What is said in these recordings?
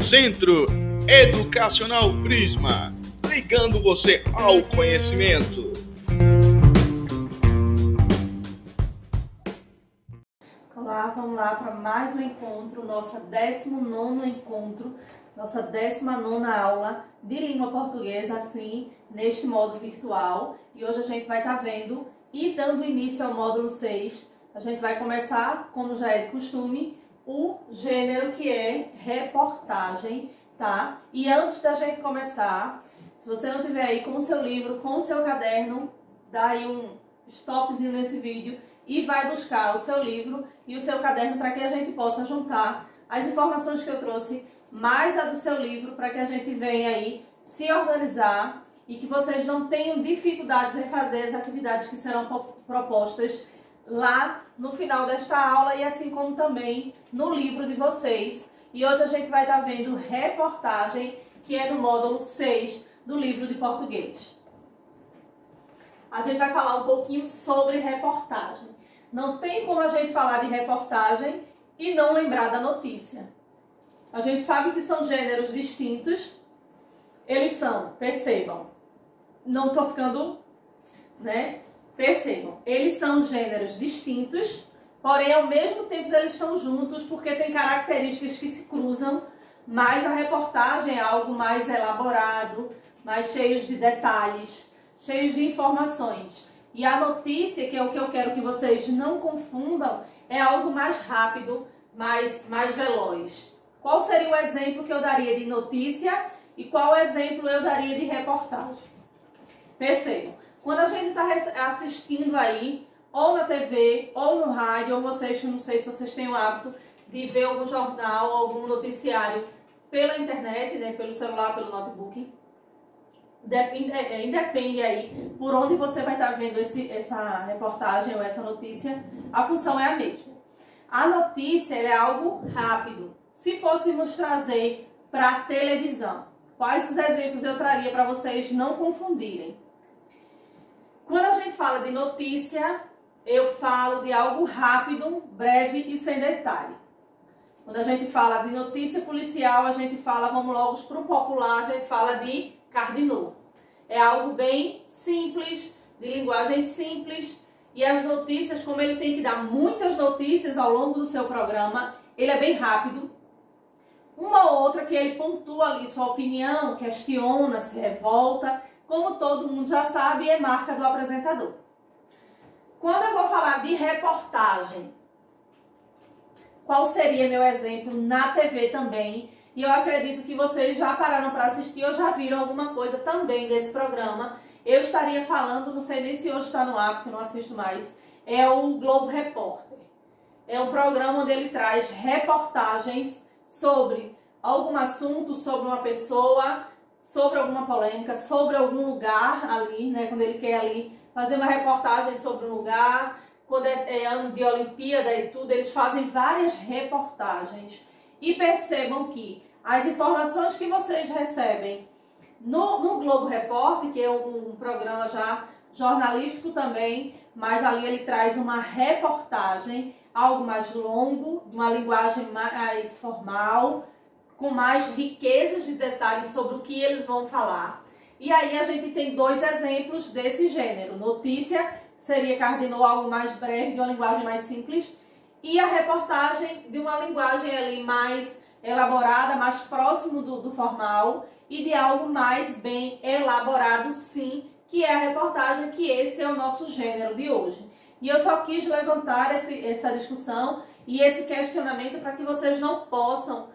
Centro Educacional Prisma, ligando você ao conhecimento. Olá, vamos lá para mais um encontro, nossa 19º encontro, nossa 19ª aula de língua portuguesa, assim, neste módulo virtual. E hoje a gente vai estar vendo e dando início ao módulo 6. A gente vai começar, como já é de costume, o gênero que é reportagem, tá? E antes da gente começar, se você não tiver aí com o seu livro, com o seu caderno, dá aí um stopzinho nesse vídeo e vai buscar o seu livro e o seu caderno para que a gente possa juntar as informações que eu trouxe, mais a do seu livro, para que a gente venha aí se organizar e que vocês não tenham dificuldades em fazer as atividades que serão propostas lá no final desta aula e assim como também no livro de vocês. E hoje a gente vai estar vendo reportagem, que é no módulo 6 do livro de português. A gente vai falar um pouquinho sobre reportagem. Não tem como a gente falar de reportagem e não lembrar da notícia. A gente sabe que são gêneros distintos. Eles são, percebam, não estou ficando, né? Percebam, eles são gêneros distintos, porém ao mesmo tempo eles estão juntos porque tem características que se cruzam, mas a reportagem é algo mais elaborado, mais cheio de detalhes, cheios de informações. E a notícia, que é o que eu quero que vocês não confundam, é algo mais rápido, mais veloz. Qual seria o exemplo que eu daria de notícia e qual exemplo eu daria de reportagem? Percebam, quando a gente está assistindo aí, ou na TV, ou no rádio, ou vocês, não sei se vocês têm o hábito de ver algum jornal, algum noticiário pela internet, né, pelo celular, pelo notebook, independe aí por onde você vai estar vendo essa reportagem ou essa notícia, a função é a mesma. A notícia é algo rápido. Se fôssemos trazer para a televisão, quais os exemplos eu traria para vocês não confundirem? Quando a gente fala de notícia, eu falo de algo rápido, breve e sem detalhe. Quando a gente fala de notícia policial, a gente fala, vamos logo para o popular, a gente fala de Cardinô. É algo bem simples, de linguagem simples, e as notícias, como ele tem que dar muitas notícias ao longo do seu programa, ele é bem rápido. Uma ou outra que ele pontua ali sua opinião, questiona, se revolta, como todo mundo já sabe, é marca do apresentador. Quando eu vou falar de reportagem, qual seria meu exemplo na TV também? E eu acredito que vocês já pararam para assistir ou já viram alguma coisa também desse programa. Eu estaria falando, não sei nem se hoje está no ar, porque eu não assisto mais, é o Globo Repórter. É um programa onde ele traz reportagens sobre algum assunto, sobre uma pessoa, sobre alguma polêmica, sobre algum lugar ali, né? Quando ele quer ali fazer uma reportagem sobre um lugar, quando é ano de Olimpíada e tudo, eles fazem várias reportagens. E percebam que as informações que vocês recebem no Globo Repórter, que é um programa já jornalístico também, mas ali ele traz uma reportagem, algo mais longo, de uma linguagem mais formal, com mais riquezas de detalhes sobre o que eles vão falar. E aí a gente tem dois exemplos desse gênero. Notícia seria Cardinô, algo mais breve, de uma linguagem mais simples, e a reportagem de uma linguagem ali mais elaborada, mais próximo do formal, e de algo mais bem elaborado, sim, que é a reportagem, que esse é o nosso gênero de hoje. E eu só quis levantar essa discussão e esse questionamento para que vocês não possam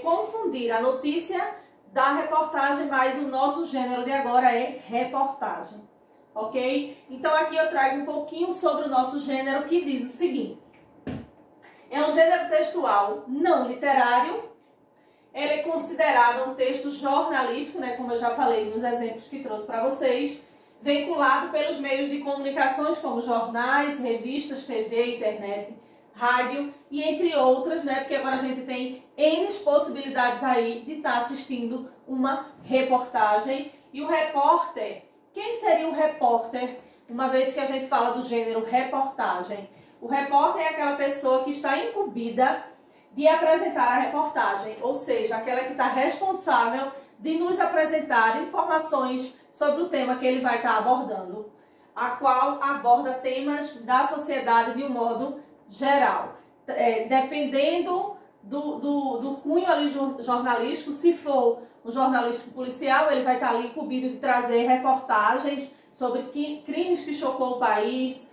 confundir a notícia da reportagem, mas o nosso gênero de agora é reportagem, ok? Então aqui eu trago um pouquinho sobre o nosso gênero, que diz o seguinte: é um gênero textual não literário, ele é considerado um texto jornalístico, né, como eu já falei nos exemplos que trouxe para vocês, vinculado pelos meios de comunicações como jornais, revistas, TV, internet, rádio e entre outras, né? Porque agora a gente tem N possibilidades aí de estar assistindo uma reportagem. E o repórter, quem seria o repórter, uma vez que a gente fala do gênero reportagem? O repórter é aquela pessoa que está incumbida de apresentar a reportagem, ou seja, aquela que está responsável de nos apresentar informações sobre o tema que ele vai estar abordando, a qual aborda temas da sociedade de um modo geral. Dependendo do cunho ali jornalístico, se for um jornalístico policial, ele vai estar ali incumbido de trazer reportagens sobre crimes que chocou o país,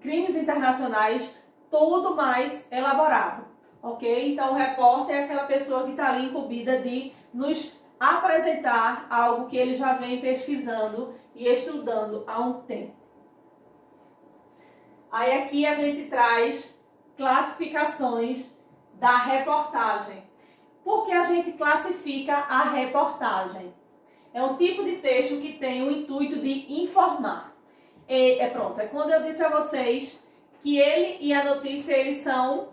crimes internacionais, tudo mais elaborado, ok? Então o repórter é aquela pessoa que está ali incumbida de nos apresentar algo que ele já vem pesquisando e estudando há um tempo. Aí aqui a gente traz classificações da reportagem. Por que a gente classifica a reportagem? É um tipo de texto que tem o intuito de informar. É quando eu disse a vocês que ele e a notícia eles são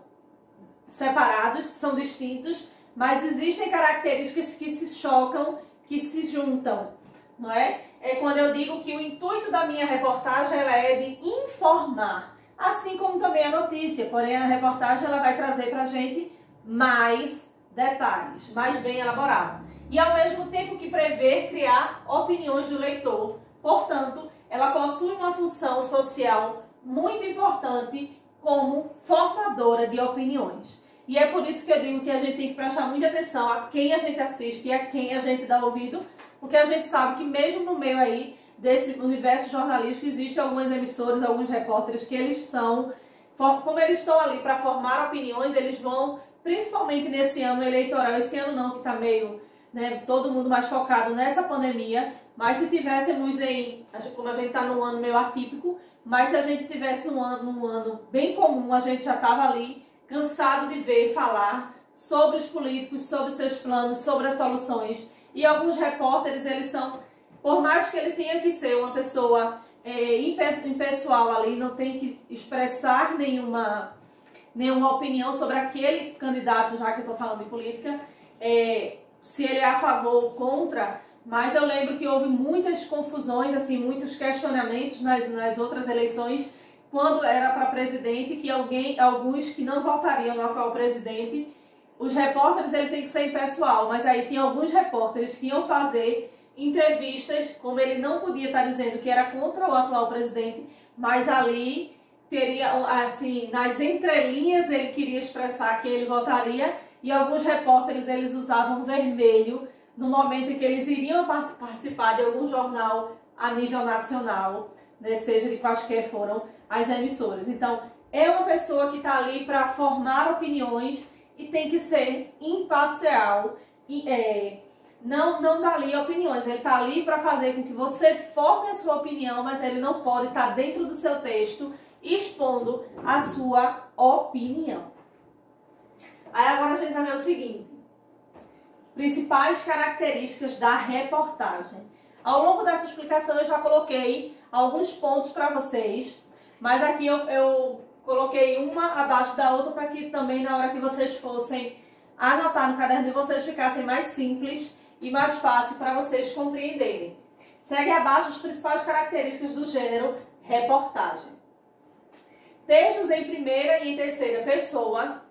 separados, são distintos, mas existem características que se chocam, que se juntam, não é? É quando eu digo que o intuito da minha reportagem ela é de informar, assim como também a notícia, porém a reportagem ela vai trazer para a gente mais detalhes, mais bem elaborado. E ao mesmo tempo que prever criar opiniões do leitor, portanto, ela possui uma função social muito importante como formadora de opiniões. E é por isso que eu digo que a gente tem que prestar muita atenção a quem a gente assiste e a quem a gente dá ouvido, porque a gente sabe que mesmo no meio aí desse universo jornalístico existem algumas emissoras, alguns repórteres que eles são, como eles estão ali para formar opiniões, eles vão, principalmente nesse ano eleitoral, esse ano não, que está meio, né, todo mundo mais focado nessa pandemia, mas se tivéssemos como a gente está num ano meio atípico, mas se a gente tivesse um ano bem comum, a gente já estava ali cansado de ver falar sobre os políticos, sobre seus planos, sobre as soluções. E alguns repórteres, eles são, por mais que ele tenha que ser uma pessoa impessoal ali, não tem que expressar nenhuma opinião sobre aquele candidato, já que eu estou falando de política, se ele é a favor ou contra, mas eu lembro que houve muitas confusões, assim, muitos questionamentos nas outras eleições, quando era para presidente, que alguns que não votariam no atual presidente, os repórteres ele tem que ser impessoal, mas aí tem alguns repórteres que iam fazer entrevistas, como ele não podia estar dizendo que era contra o atual presidente, mas ali teria, assim, nas entrelinhas ele queria expressar que ele votaria, e alguns repórteres eles usavam vermelho no momento em que eles iriam participar de algum jornal a nível nacional, né, seja de quaisquer foram as emissoras. Então, é uma pessoa que está ali para formar opiniões e tem que ser imparcial, não dá ali opiniões, ele está ali para fazer com que você forme a sua opinião, mas ele não pode estar dentro do seu texto expondo a sua opinião. Aí agora a gente vai ver o seguinte, principais características da reportagem. Ao longo dessa explicação eu já coloquei alguns pontos para vocês, mas aqui eu coloquei uma abaixo da outra para que também na hora que vocês fossem anotar no caderno de vocês ficassem mais simples e mais fácil para vocês compreenderem. Segue abaixo as principais características do gênero reportagem. Textos em primeira e em terceira pessoa,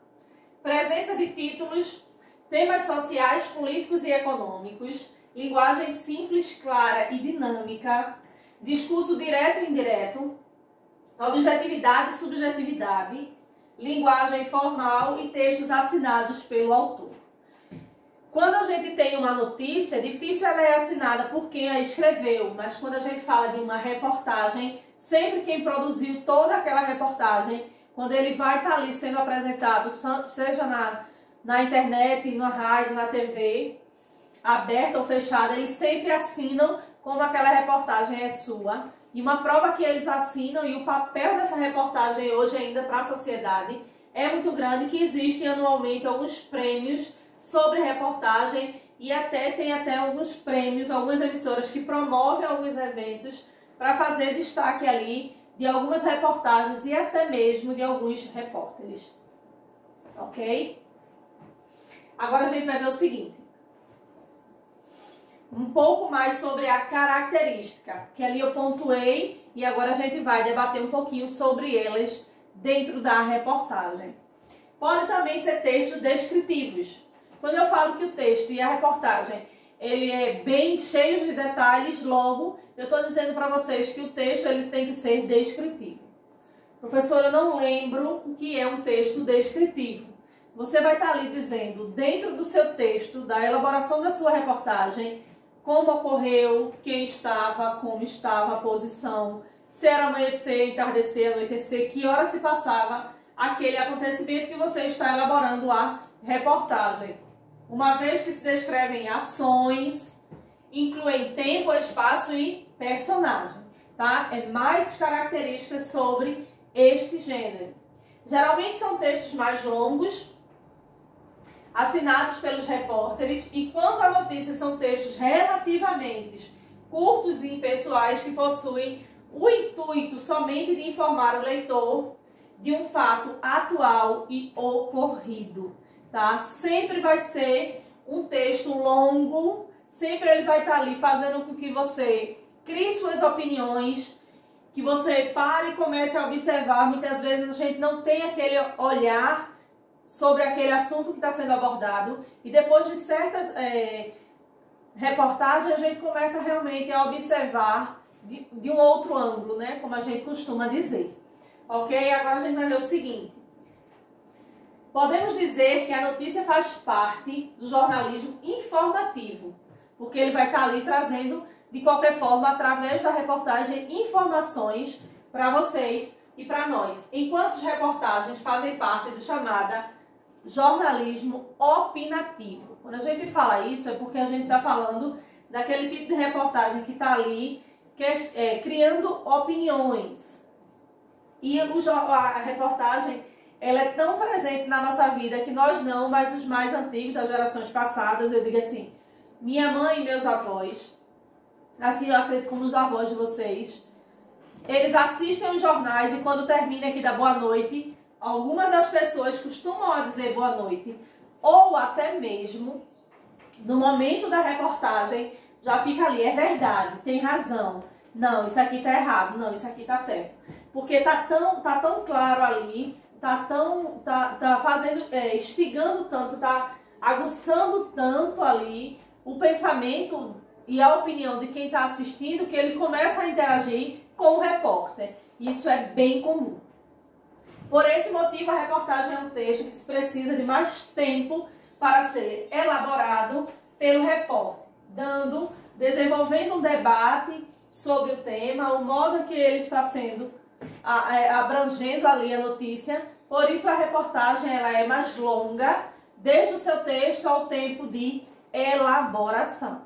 presença de títulos, temas sociais, políticos e econômicos, linguagem simples, clara e dinâmica, discurso direto e indireto, objetividade e subjetividade, linguagem formal e textos assinados pelo autor. Quando a gente tem uma notícia, é difícil ela é assinada por quem a escreveu, mas quando a gente fala de uma reportagem, sempre quem produziu toda aquela reportagem, quando ele vai estar ali sendo apresentado, seja na internet, na rádio, na TV, aberta ou fechada, eles sempre assinam como aquela reportagem é sua. E uma prova que eles assinam, e o papel dessa reportagem hoje ainda para a sociedade é muito grande, que existem anualmente alguns prêmios sobre reportagem e tem até alguns prêmios, algumas emissoras que promovem alguns eventos para fazer destaque ali de algumas reportagens e até mesmo de alguns repórteres. Ok? Agora a gente vai ver o seguinte. Um pouco mais sobre a característica, que ali eu pontuei e agora a gente vai debater um pouquinho sobre elas dentro da reportagem. Pode também ser textos descritivos. Quando eu falo que o texto e a reportagem ele é bem cheio de detalhes, logo eu estou dizendo para vocês que o texto ele tem que ser descritivo. Professor, eu não lembro o que é um texto descritivo. Você vai estar ali dizendo, dentro do seu texto, da elaboração da sua reportagem, como ocorreu, quem estava, como estava a posição, se era amanhecer, entardecer, anoitecer, que hora se passava aquele acontecimento que você está elaborando a reportagem. Uma vez que se descrevem ações, incluem tempo, espaço e personagem, tá? É mais características sobre este gênero. Geralmente são textos mais longos, assinados pelos repórteres, e quanto à notícia são textos relativamente curtos e impessoais que possuem o intuito somente de informar o leitor de um fato atual e ocorrido, tá? Sempre vai ser um texto longo, sempre ele vai estar ali fazendo com que você crie suas opiniões, que você pare e comece a observar. Muitas vezes a gente não tem aquele olhar sobre aquele assunto que está sendo abordado, e depois de certas reportagens a gente começa realmente a observar de um outro ângulo, né? Como a gente costuma dizer. Ok? Agora a gente vai ver o seguinte. Podemos dizer que a notícia faz parte do jornalismo informativo, porque ele vai estar ali trazendo, de qualquer forma, através da reportagem, informações para vocês e para nós. Enquanto as reportagens fazem parte do chamada jornalismo opinativo. Quando a gente fala isso, é porque a gente está falando daquele tipo de reportagem que está ali criando opiniões. E a reportagem ela é tão presente na nossa vida que nós não, mas os mais antigos, das gerações passadas, eu digo assim, minha mãe e meus avós, assim eu acredito como os avós de vocês, eles assistem os jornais e quando termina aqui da boa noite, algumas das pessoas costumam dizer boa noite, ou até mesmo, no momento da reportagem, já fica ali, é verdade, tem razão, não, isso aqui tá errado, não, isso aqui tá certo. Porque tá tão claro ali, tá fazendo, instigando tanto, tá aguçando tanto ali o pensamento e a opinião de quem está assistindo, que ele começa a interagir com o repórter. Isso é bem comum. Por esse motivo, a reportagem é um texto que se precisa de mais tempo para ser elaborado pelo repórter, desenvolvendo um debate sobre o tema, o modo que ele está sendo abrangendo ali a notícia. Por isso a reportagem ela é mais longa, desde o seu texto ao tempo de elaboração.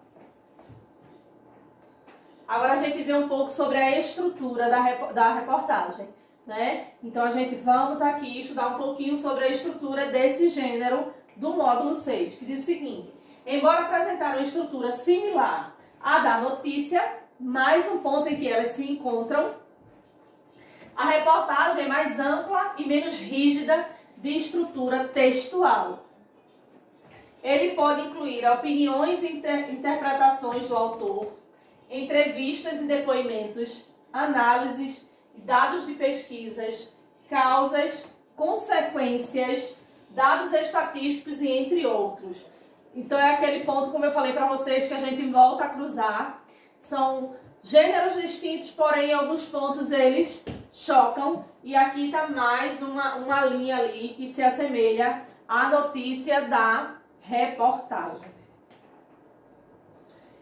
Agora a gente vê um pouco sobre a estrutura da reportagem, né? Então a gente vamos aqui estudar um pouquinho sobre a estrutura desse gênero do módulo 6, que diz o seguinte: embora apresentar uma estrutura similar à da notícia, mais um ponto em que elas se encontram, a reportagem é mais ampla e menos rígida de estrutura textual. Ele pode incluir opiniões e interpretações do autor, entrevistas e depoimentos, análises, dados de pesquisas, causas, consequências, dados estatísticos e entre outros. Então é aquele ponto, como eu falei para vocês, que a gente volta a cruzar. São gêneros distintos, porém em alguns pontos eles chocam. E aqui está mais uma linha ali que se assemelha à notícia da reportagem.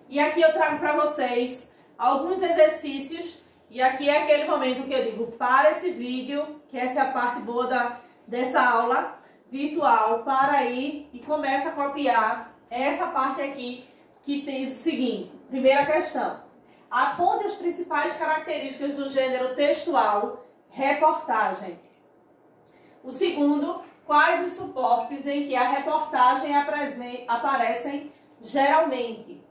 E aqui eu trago para vocês alguns exercícios. E aqui é aquele momento que eu digo, para esse vídeo, que essa é a parte boa dessa aula virtual, para aí e começa a copiar essa parte aqui, que tem o seguinte. Primeira questão: aponte as principais características do gênero textual reportagem. O segundo, quais os suportes em que a reportagem aparecem geralmente?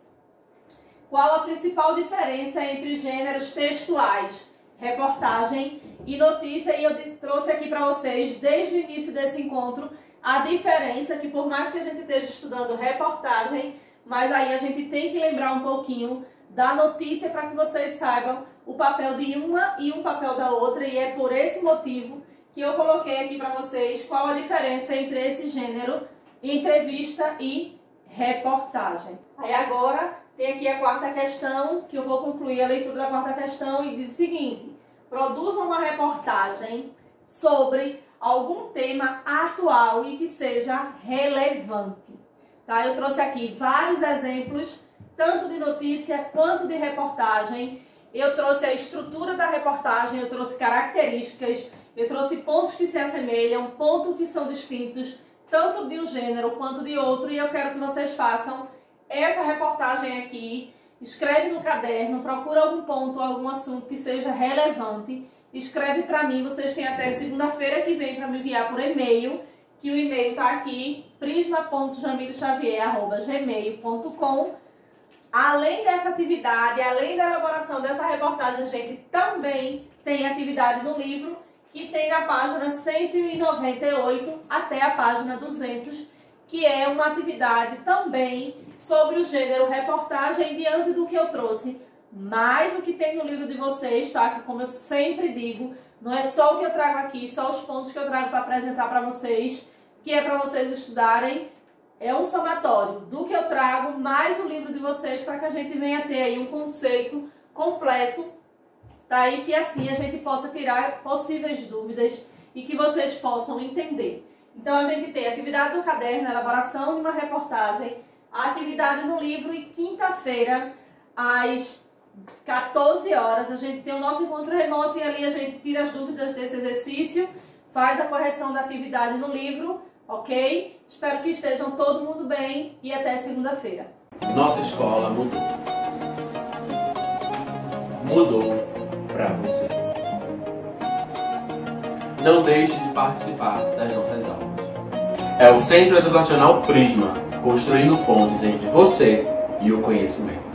Qual a principal diferença entre gêneros textuais, reportagem e notícia? E eu trouxe aqui para vocês, desde o início desse encontro, a diferença que, por mais que a gente esteja estudando reportagem, mas aí a gente tem que lembrar um pouquinho da notícia para que vocês saibam o papel de uma e o papel da outra. E é por esse motivo que eu coloquei aqui para vocês qual a diferença entre esse gênero entrevista e reportagem. Aí agora tem aqui a quarta questão, que eu vou concluir a leitura da quarta questão e diz o seguinte: produza uma reportagem sobre algum tema atual e que seja relevante. Tá? Eu trouxe aqui vários exemplos, tanto de notícia quanto de reportagem. Eu trouxe a estrutura da reportagem, eu trouxe características, eu trouxe pontos que se assemelham, pontos que são distintos, tanto de um gênero quanto de outro, e eu quero que vocês façam essa reportagem aqui. Escreve no caderno, procura algum ponto, algum assunto que seja relevante, escreve para mim. Vocês têm até segunda-feira que vem para me enviar por e-mail, que o e-mail está aqui, prisma.jamilexavier@gmail.com. Além dessa atividade, além da elaboração dessa reportagem, a gente também tem atividade no livro, que tem na página 198 até a página 200, que é uma atividade também sobre o gênero reportagem, diante do que eu trouxe. Mas o que tem no livro de vocês, tá? Que, como eu sempre digo, não é só o que eu trago aqui, só os pontos que eu trago para apresentar para vocês, que é para vocês estudarem. É um somatório do que eu trago, mais o livro de vocês, para que a gente venha ter aí um conceito completo, tá? E que assim a gente possa tirar possíveis dúvidas e que vocês possam entender. Então a gente tem a atividade do caderno, a elaboração de uma reportagem, a atividade no livro, e quinta-feira, às 14 horas, a gente tem o nosso encontro remoto e ali a gente tira as dúvidas desse exercício, faz a correção da atividade no livro, ok? Espero que estejam todo mundo bem e até segunda-feira. Nossa escola mudou. Mudou para você. Não deixe de participar das nossas aulas. É o Centro Educacional Prisma, construindo pontes entre você e o conhecimento.